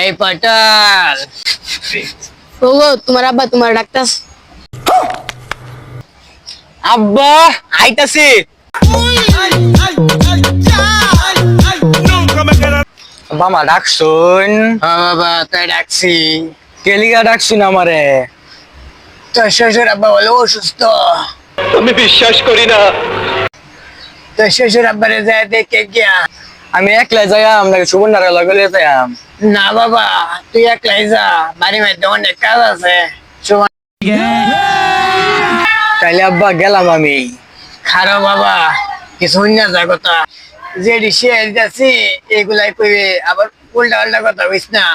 এই পটল, ওগো তোমার আব্বা তোমার ডাক্তার। আব্বা আইতাছি। বাবা ডাকছুন? হ্যাঁ বাবা, তাই ডাকছি। কেলিগা ডাকছুন আমারে? তোর শ্বশুর আব্বা বলে অসুস্থ। আমি বিশ্বাস করি না। তোর শ্বশুর আব্বারে যায় দেখে গিয়া। আমি একলা যাইয়া আপনাকে সুবর্ণারে লগে যাইয়াম। না বাবা, তুই একলাই যা, বাড়ির মধ্যে অনেক কাজ আছে। তাইলে আব্বা গেলাম আমি। খারো বাবা, কিছু না যা কথা যে শেয়ার যাচ্ছি এগুলাই কইবে, আবার উল্টা পাল্টা কথা বুঝ না।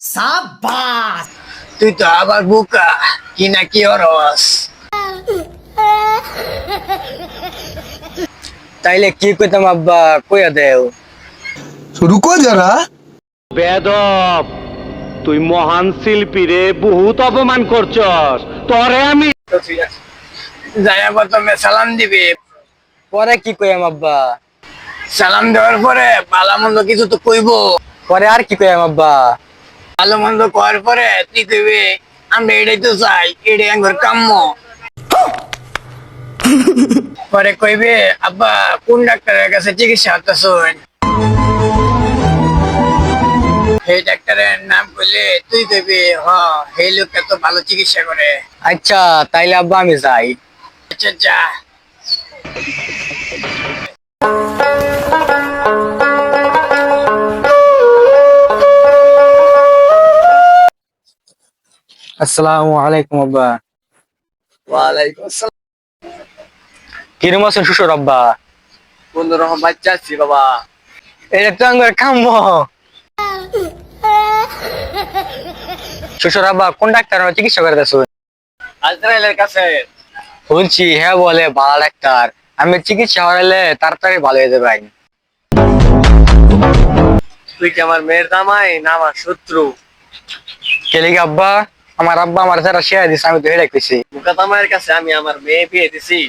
সাবাস, তুই তো আবার বুকা কি না কি অরস। তাইলে কি কইতাম আব্বা, কইয়া দেও। रुको जरा। বেদব, তুই মহান শিল্পী রে, বহুত অপমান করছস। তোরে আমি যাইয়া প্রথমে সালাম দিবি, পরে কি কইয়াম আব্বা? সালাম দেওয়ার পরে ভালো মন্দ কিছু তো কইবো, পরে আর কি কইয়াম আব্বা? ভালো মন্দ করার পরে তুই কইবি আমরা এটাই তো চাই, এটাই আমার কাম্য। পরে কইবে আব্বা কোন ডাক্তারের কাছে চিকিৎসা হতেছুন, এই ডাক্তারের নাম কইলে তুই কইবি হ এই লোকটা তো ভালো চিকিৎসা করে। আচ্ছা তাইলে আব্বা আমি যাই। আচ্ছা যা। আসসালামু আলাইকুম আব্বা। वालेकुम अस्सलाम। কিরম আছেন শ্বশুর আব্বা? কোন রকম বাচ্চা আছি বাবা? এটা তো আমার কাম্য। শ্বশুর আব্বা কোন ডাক্তার চিকিৎসা করে দেছো? আজরাইলের কাছে। শুনছি হ্যাঁ বলে ভালো ডাক্তার, আমি চিকিৎসা করালে তাড়াতাড়ি ভালো হয়ে যাবে। তুই কি আমার মেয়ের জামাই না আমার শত্রু? কেলিগা আব্বা? আমার আব্বা আমার যারা শেয়ার দিছে আমি তো হেরে কইছি। মুকা জামাইয়ের কাছে আমি আমার মেয়ে বিয়ে দিছি,